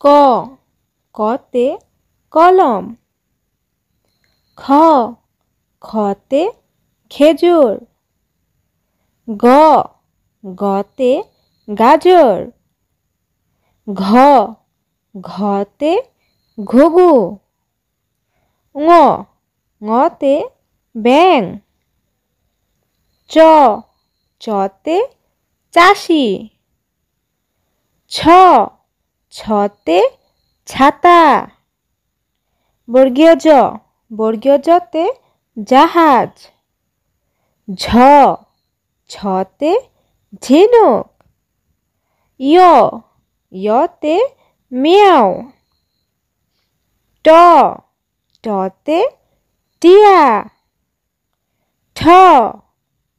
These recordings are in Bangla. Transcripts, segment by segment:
ক, কতে কলম। খ, খতে খেজুর। গ, গতে গাজর। ঘ, ঘতে ঘুঘু। ঙ, ঙতে ব্যাঙ। চ, চতে চাষি। ছ, ছতে ছাতা। বর্গীয় জ, বর্গীয় জতে জাহাজ। ঝ, ঝতে ঝিনুক। য়, ইয়তে মিয়াও। ট, টতে টিয়া। ঠ,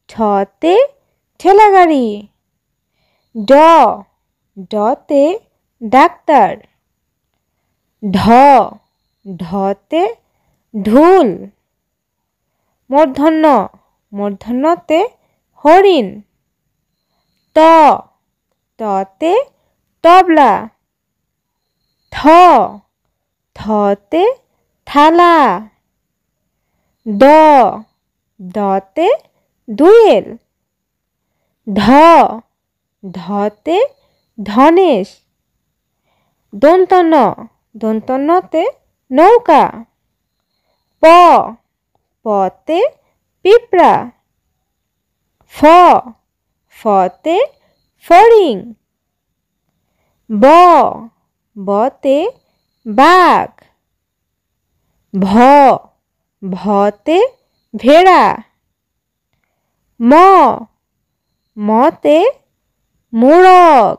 ঠতে ঠেলাগাড়ি। ড, ডতে ডাক্তার। ঢ, ঢতে ঢোল। মূর্ধন্য, মূর্ধন্যতে হরিণ। ত, ততে তবলা। থ, থতে থালা। দ, দতে দোয়েল। ধ, ধতে ধনেশ। দন্তন্য, দন্তন্যতে নৌকা। প, পতে পিঁপড়া। ফ, ফতে ফড়িং। ব, বতে বাঘ। ভ, ভতে ভেড়া। ম, মতে মোরগ।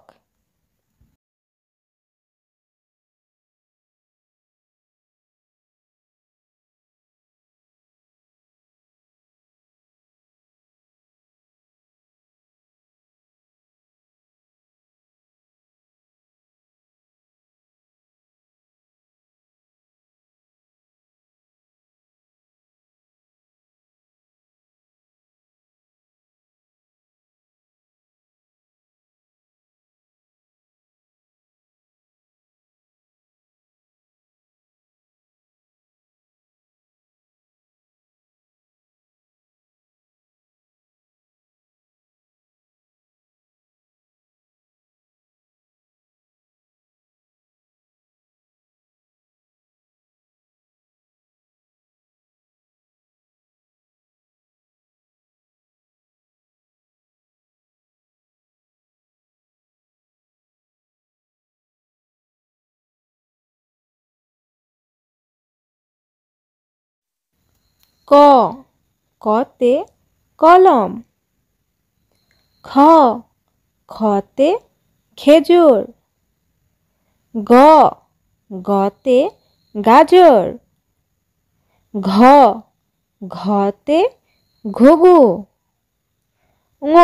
ক, কতে কলম। খ, খতে খেজুর। গ, গতে গাজর। ঘ, ঘতে ঘুঘু। ঙ,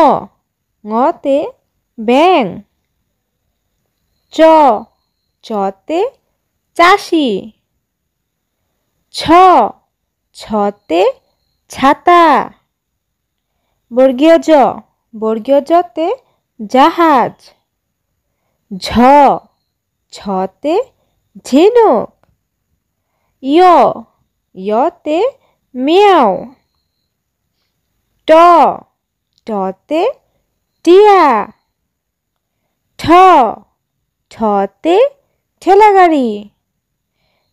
ঙতে ব্যাঙ। চ, চতে চাষি। ছ, ছতে ছাতা। বর্গীয় জ, বর্গীয় জতে জাহাজ। ঝ, ঝতে ঝিনুক। য়, ইয়তে মিয়াও। ট, টতে টিয়া। ঠ, ঠতে ঠেলাগাড়ি।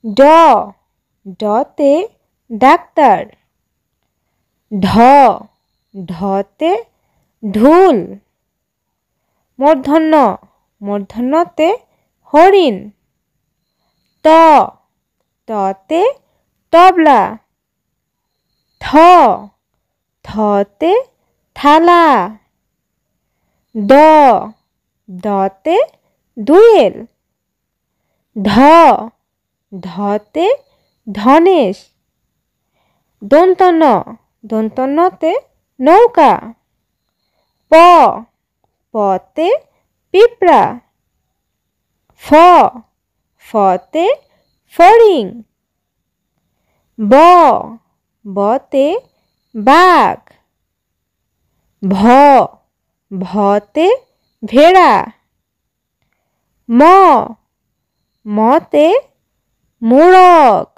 ড, ডতে ডাক্তার। ঢ, ঢতে ঢোল। মূর্ধন্য, মূর্ধন্যতে হরিণ। ত, ততে তবলা। থ, থতে থালা। দ, দতে দোয়েল। ধ, ধতে ধনেশ। দন্তন্য, দন্তন্যতে নৌকা। প, পতে পিঁপড়া। ফ, ফতে ফড়িং। ব, বতে বাঘ। ভ, ভতে ভেড়া। ম, মতে মোরগ।